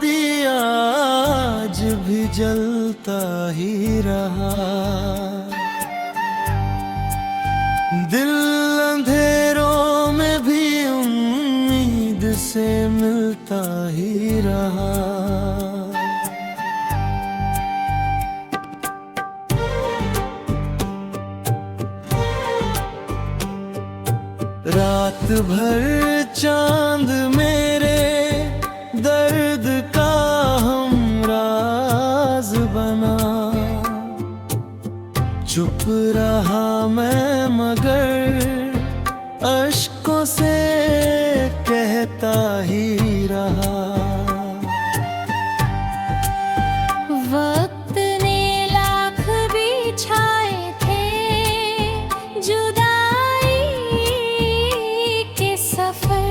दिया आज भी जलता ही रहा, दिल अंधेरों में भी उम्मीद से मिलता ही रहा। रात भर चांद मेरे दर्द का हमराज बना, चुप रहा मैं मगर अश्कों से कहता ही रहा। वक्त ने लाख बिछाए थे जुदाई के सफर,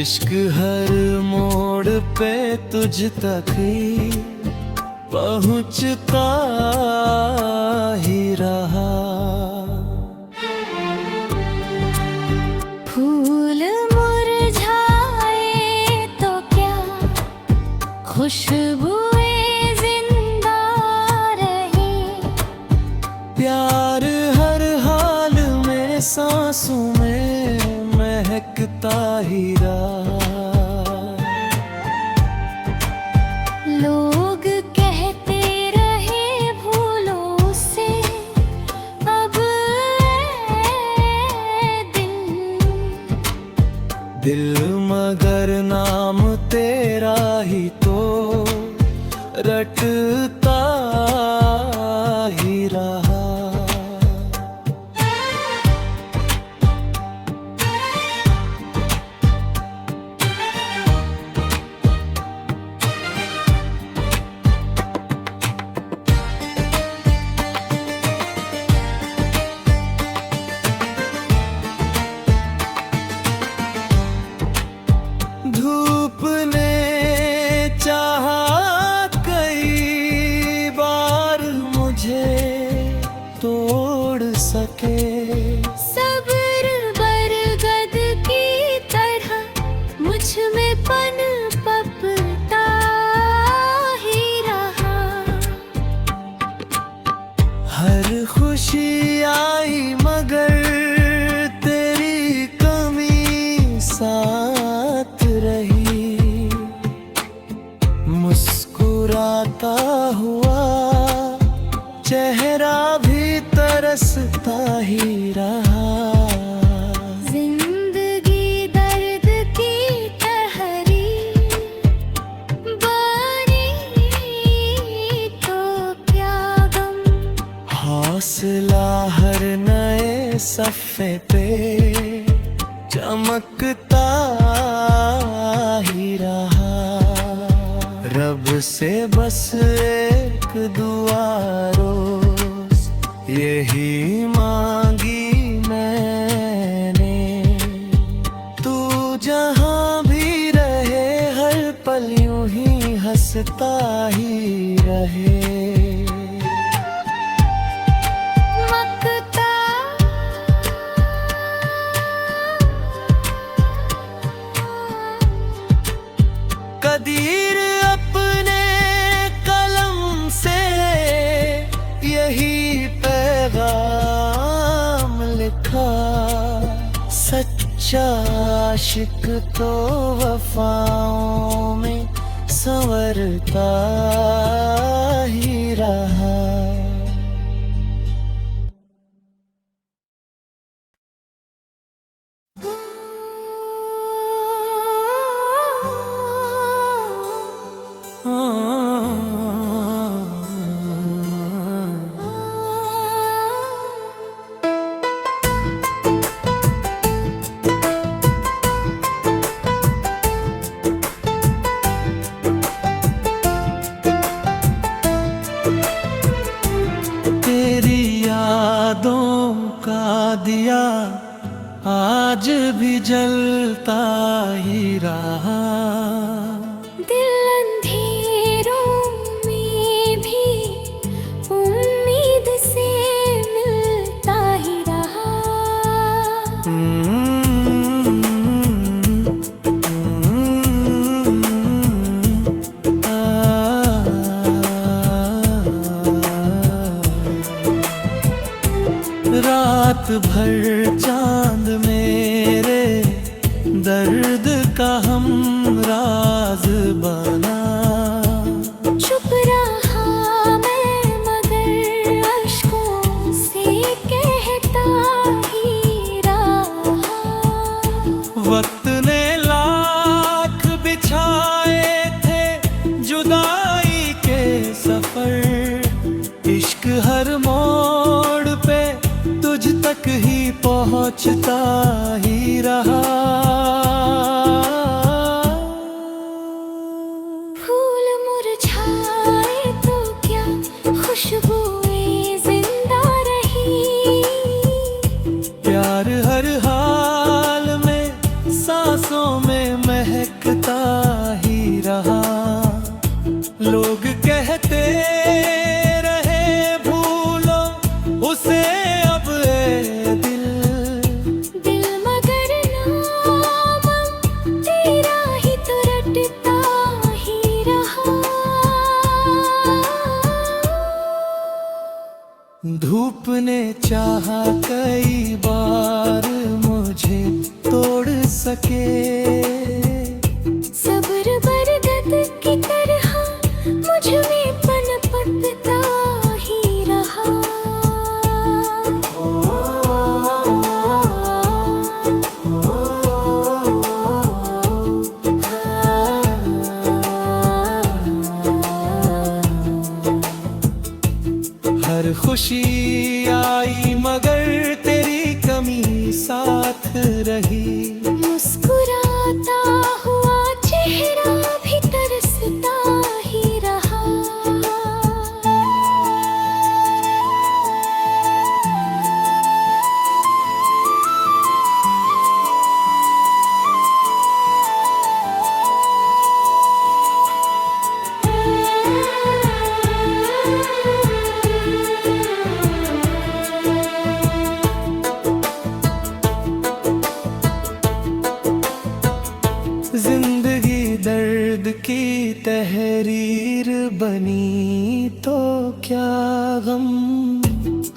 इश्क हर मोड़ पे तुझ तक ही पहुंचता ही रहा। फूल मुरझाए तो क्या खुशबुएं जिंदा रही, प्यार हर हाल में सांसों में महकता ही रहा। लोग कहते रहे भूलो से अब दिल मगर नाम तेरा ही तो रटता ही रहा। धूप ने चाहा कई बार मुझे तोड़ सके, सब्र बरगद की तरह मुझ में पन पपता ही रहा। हर खुशी आई मगर तेरी कमी साथ रही, मुस्कुराता हुआ चेहरा भी तरसता ही रहा। जिंदगी दर्द की तहरी बनी तो क्या गम, हौसला हर नए सफ़े पे चमकता ही रहा। रब से बस एक दुआ रोज यही मांगी मैंने, तू जहां भी रहे हर पल यूं ही हंसता ही रहे। कदीर अपने कलम से यही पैगाम लिखा, सच्चा आशिक तो वफाओं में संवरता ही रहा। आज भी जलता ही रहा। दिल अंधेरों में भी उम्मीद से मिलता ही रहा। रात भर चांद मेरे दर्द का हम राज बना। चुप रहा मैं मगर अश्कों से कहता ही रहा। वक्त ने लाख बिछाए थे जुदाई के सफर। इश्क हर मोड़ पे तुझ तक ही पहुंचता ही रहा। फूल मुरझाए तो क्या खुशबुएं जिंदा रही। प्यार हर हाल में सांसों में महकता ही रहा। लोग कहते रहे भूलो उसे अब ए दिल मगर नाम तेरा ही तो रटता ही रहा। धूप ने चाहा कई बार मुझे तोड़ सके। सब्र बरगद की तरह मुझ में पनपता ही रहा। हर खुशी आई मगर तेरी कमी साथ रही। मुस्कुराता हुआ चेहरा भी तरसता ही रहा। जिंदगी दर्द की तहरीर बनी तो क्या गम।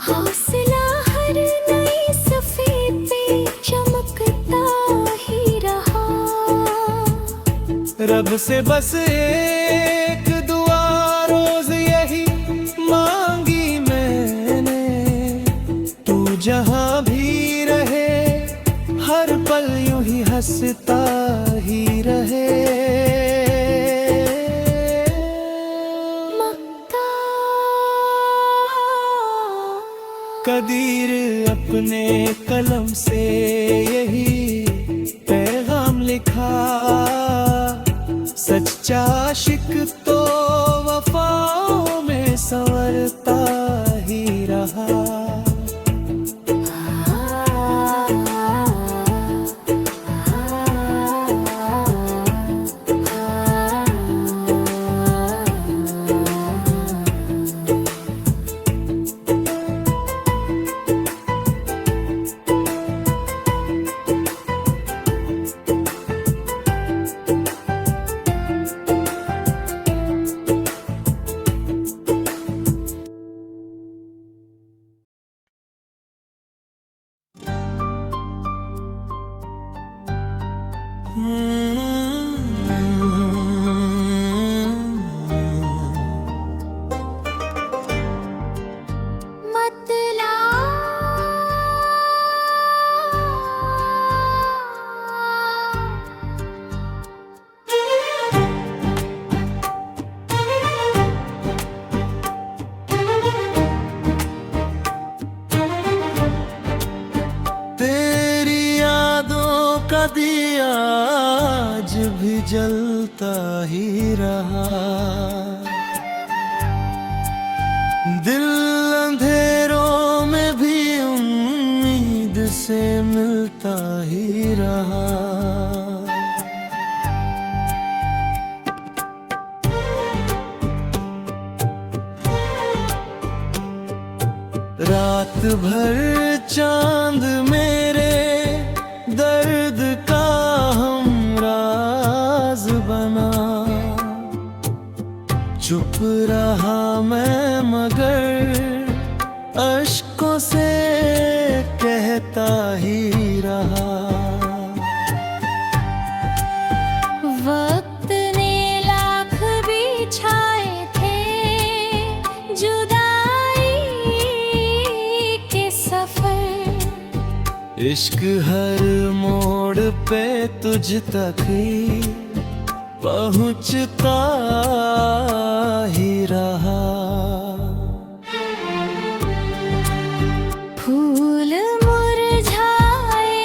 हौसला हर नई सफ़े पे चमकता ही रहा। रब से बस एक दुआ रोज यही मांगी मैंने। तू जहां भी रहे हर पल यूं ही हंसता ही रहे। कदीर अपने कलम से यही पैगाम लिखा। सच्चा आशिक तो वफाओं में संवरता ही रहा। का दिया आज भी जलता ही रहा। दिल अंधेरों में भी उम्मीद से मिलता ही रहा। रात भर चांद मेरे दर्द का हमराज बना। चुप रहा मैं मगर अश्कों से कहता ही रहा। वक्त ने लाख बिछाए थे जुदाई के सफर। इश्क हर मोड़ पे तुझ तक ही पहुँचता ही रहा। फूल मुरझाए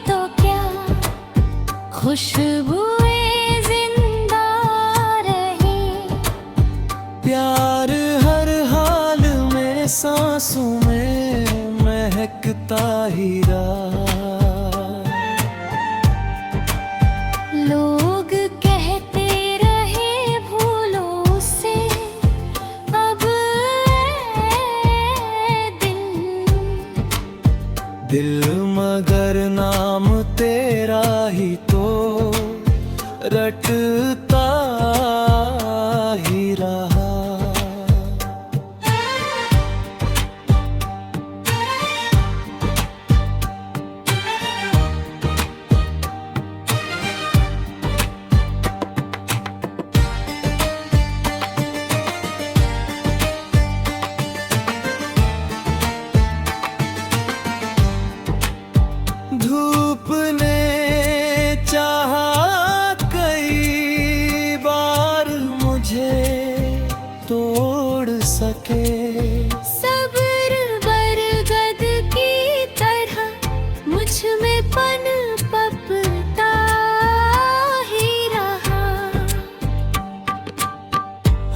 तो क्या खुशबुएं जिंदा रही। प्यार हर हाल में सांसों में महकता ही रहा। लोग कहते रहे भूलो से, अब दिल मगर नाम तेरा ही तो रटता ही रहा। धूप ने चाहा कई बार मुझे तोड़ सके। सब्र बरगद की तरह मुझ में पन पपता ही रहा।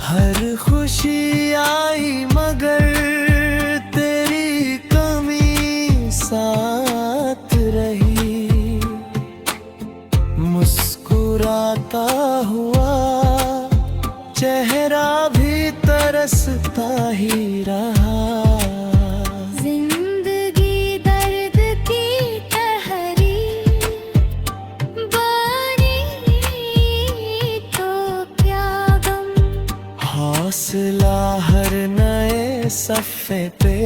हर खुशी आई मगर तेरी कमी साथ रही। मुस्कुराता हुआ चेहरा भी तरसता ही रहा। जिंदगी दर्द की ठहरी बनी तो क्या गम। हौसला हर नए सफ़े पे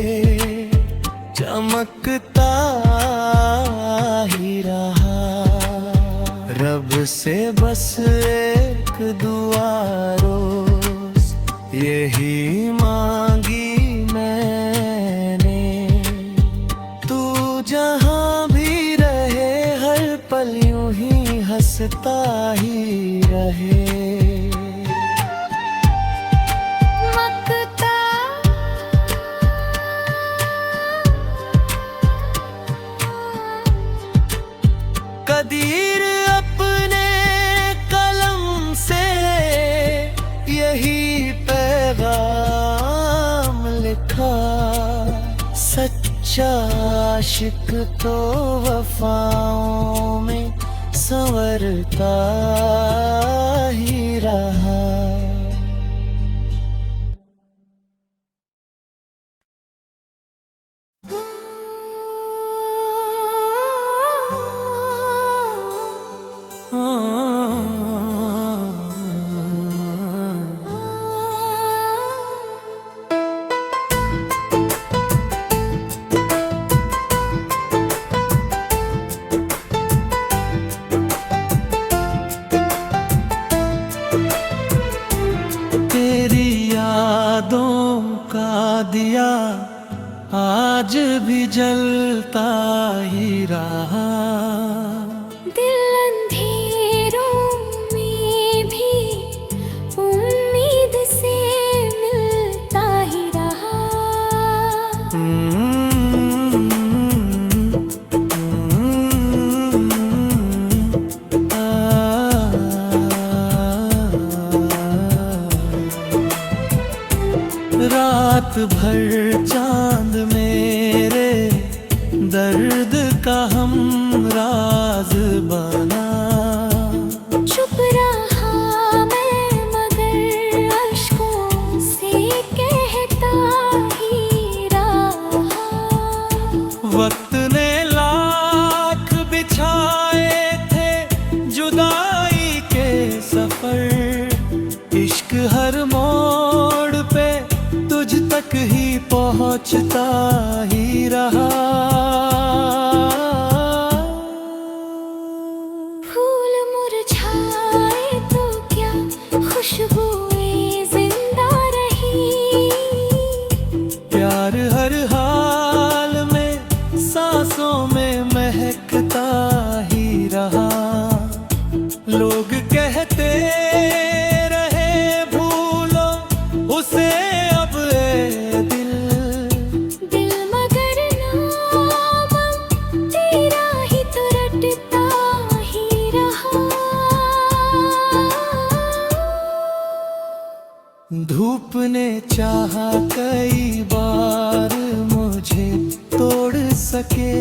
चमकता ही रहा। रब से बस एक दुआ रोज यही मांगी मैंने। तू जहाँ भी रहे हर पल यूं ही हंसता ही रहे। मकता कदीर अपने कलम से यही पैगाम लिखा। सच्चा आशिक तो वफाओं में संवरता ही रहा। तेरी यादों का दिया आज भी जलता ही रहा। दिल अंधेरों में भी उम्मीद से मिलता ही रहा। रात भर चांद मेरे दर्द का हमरा राज बना। चुप रहा मैं मगर अश्कों से कहता ही रहा। वक्त ने लाख बिछाए थे जुदाई के सफर, इश्क हर मोड़ पे तुझ तक ही पहुंचता ही रहा। फूल मुरझाए तो क्या खुशबुएं जिंदा रही। प्यार हर हाल में सांसों में महकता ही रहा। लोग कहते रहे भूलो उसे अब ए दिल, दिल मगर नाम तेरा ही तो रटता ही रहा। धूप ने चाहा कई बार मुझे तोड़ सके,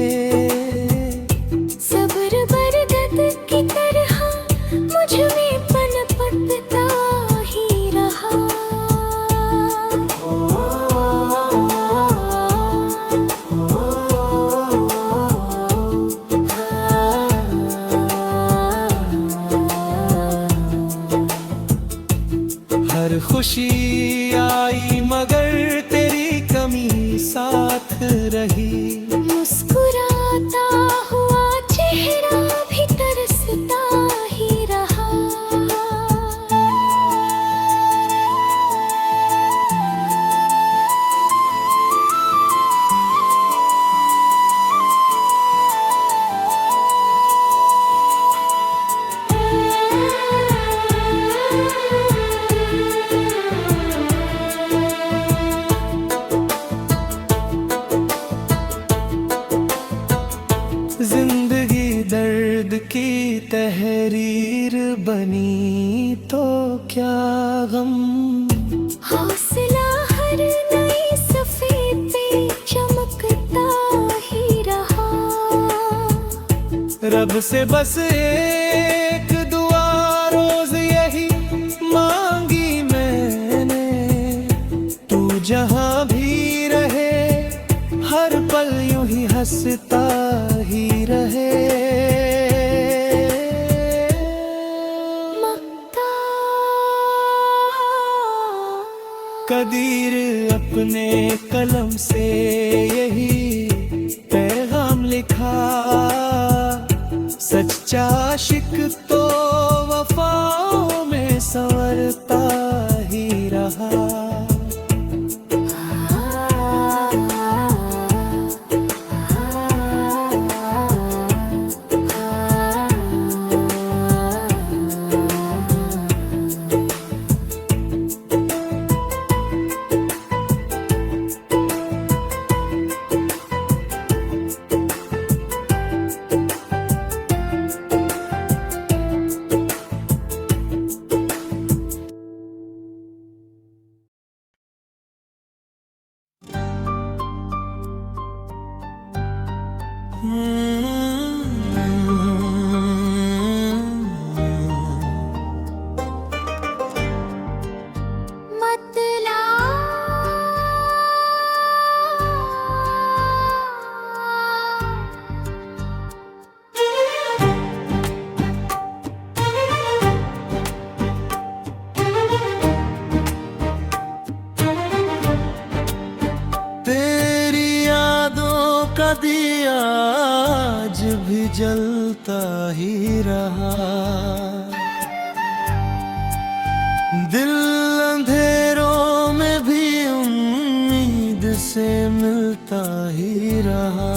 सब्र बरगद की तरह मुझ में पनपता ही रहा। हर खुशी आई मगर तेरी कमी साथ रही। मुस्कुराता हुआ चेहरा भी तरसता ही रहा। जिंदगी दर्द की तहरीर बनी तो क्या गम, हौसला हर नई सफ़े पे चमकता ही रहा। रब से बस एक दुआ रोज यही मांगी मैंने, तू जहां भी रहे हर पल यूं ही हंसता ही रहे। मक्ता कदीर अपने कलम से यही पैगाम लिखा, सच्चा आशिक तो वफाओं में संवरता ही रहा। का दिया आज भी जलता ही रहा। दिल अंधेरों में भी उम्मीद से मिलता ही रहा।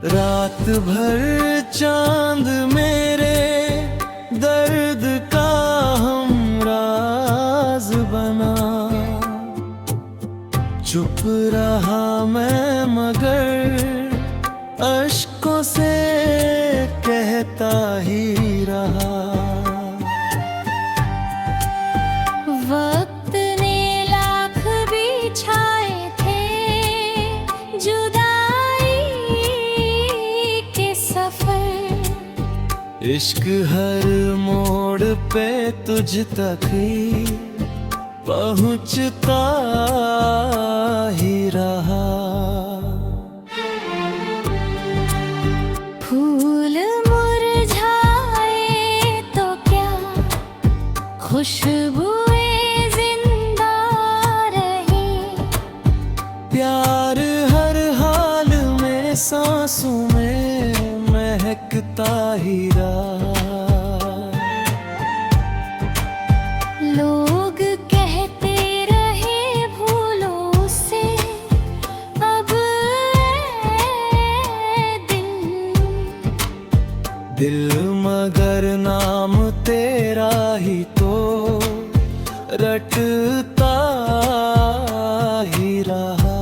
रात भर चांद मेरे दर्द का हमराज बना। चुप रहा मैं मगर अश्कों से कहता ही रहा। वक्त ने इश्क हर मोड़ पे तुझ तक ही पहुंचता ही रहा। फूल मुरझाए तो क्या, खुशबुएं जिंदा रही। प्यार हर हाल में सांसों में महकता ही रहा। लोग कहते रहे भूलो से, अब दिल मगर नाम तेरा ही तो रटता ही रहा।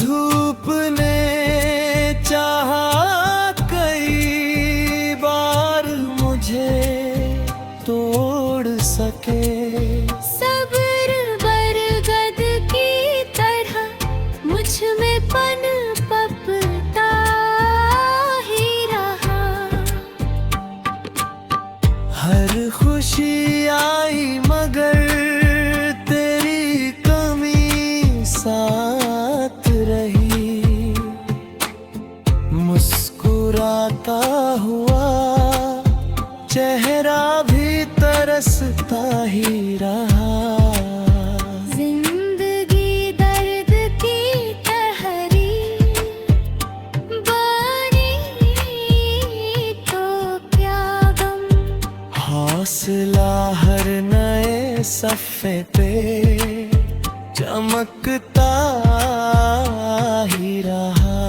धूप ने चाहा कई बार मुझे तोड़ सके। सब्र बरगद की तरह मुझ में पन पपता ही रहा। हर खुशी आई मगर तेरी कमी साथ रही। मुस्कुराता हुआ चेहरा भी तरसता ही रहा। जिंदगी दर्द की तहरी बनी तो क्या गम। हौसला हर नए सफ़े पे चमकता ही रहा।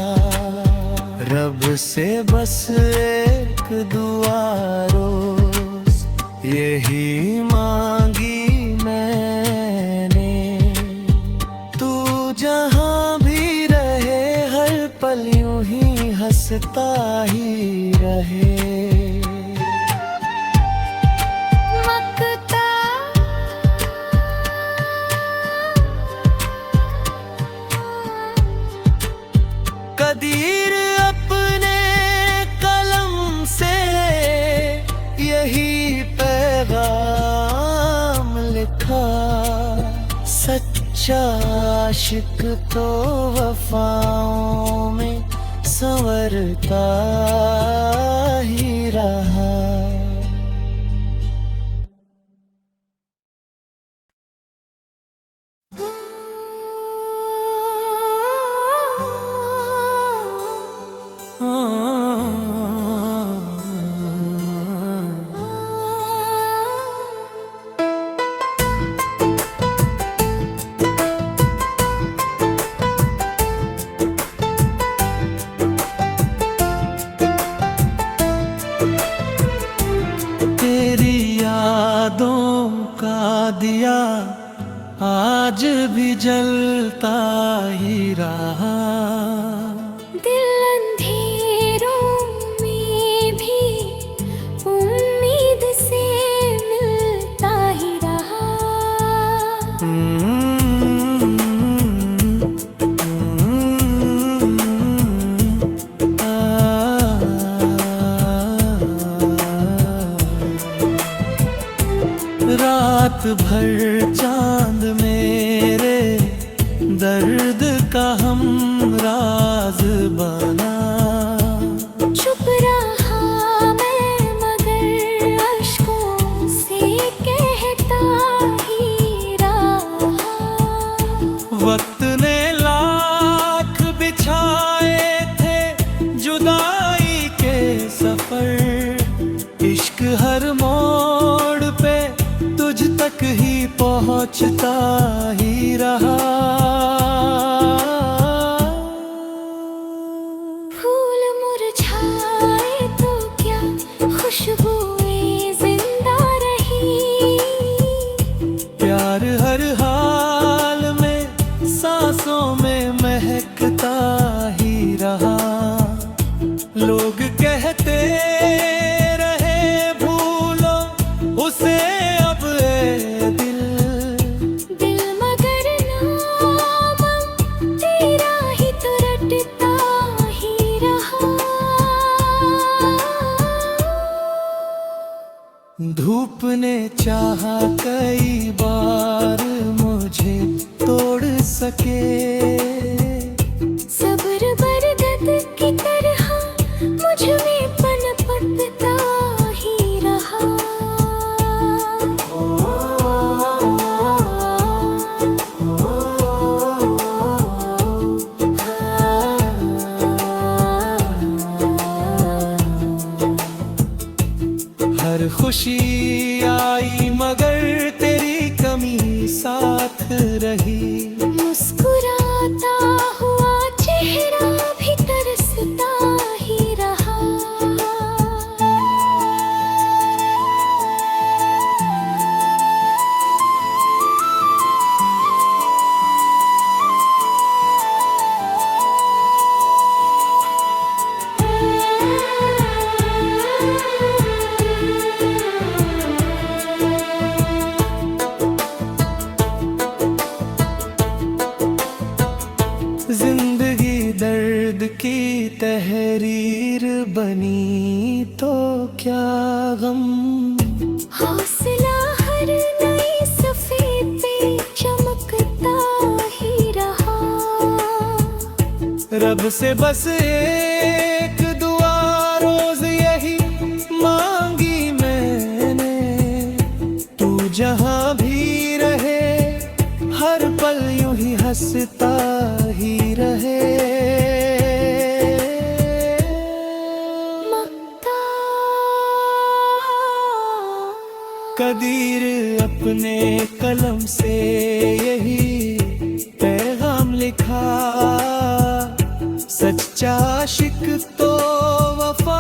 रब से बस एक दुआ रोज यही मांगी मैंने। तू जहां भी रहे हर पल यूं ही हंसता ही रहे। मकता कदीर अपने कलम से यही पैगाम लिखा। सच्चा आशिक तो वफाओं में संवरता ही रहा। तेरी यादों का दिया आज भी जलता ही रहा। दिल अंधेरों में भी उम्मीद से मिलता ही रहा। रात भर चांद मेरे दर्द का हम राज बना। चुप रहा मैं मगर अश्कों से कहता ही रहा। वक्त ने लाख बिछाए थे जुदाई के सफर। इश्क हर मोड़ पे तुझ तक ही पहुंचता ही रहा। फूल मुरझाए तो क्या, खुशबुएं जिंदा रही। प्यार हर हाल में सांसों में धूप ने चाहा कई बार मुझे तोड़ सके, सब्र बरगद की तरह मुझ में पनपता ही रहा। हर खुशी आई मगर तेरी कमी साथ रही, मुस्कुराता हुआ चेहरा भी तरसता ही रहा। जिंदगी दर्द की तहरीर बनी तो क्या गम, हौसला हर नई सफेद पे चमकता ही रहा। रब से बस एक दुआ रोज यही मांगी मैंने, तू जहां भी रहे हर पल यूं ही हंसता ही रहे। कदीर अपने कलम से यही पैगाम लिखा, सच्चा आशिक तो वफा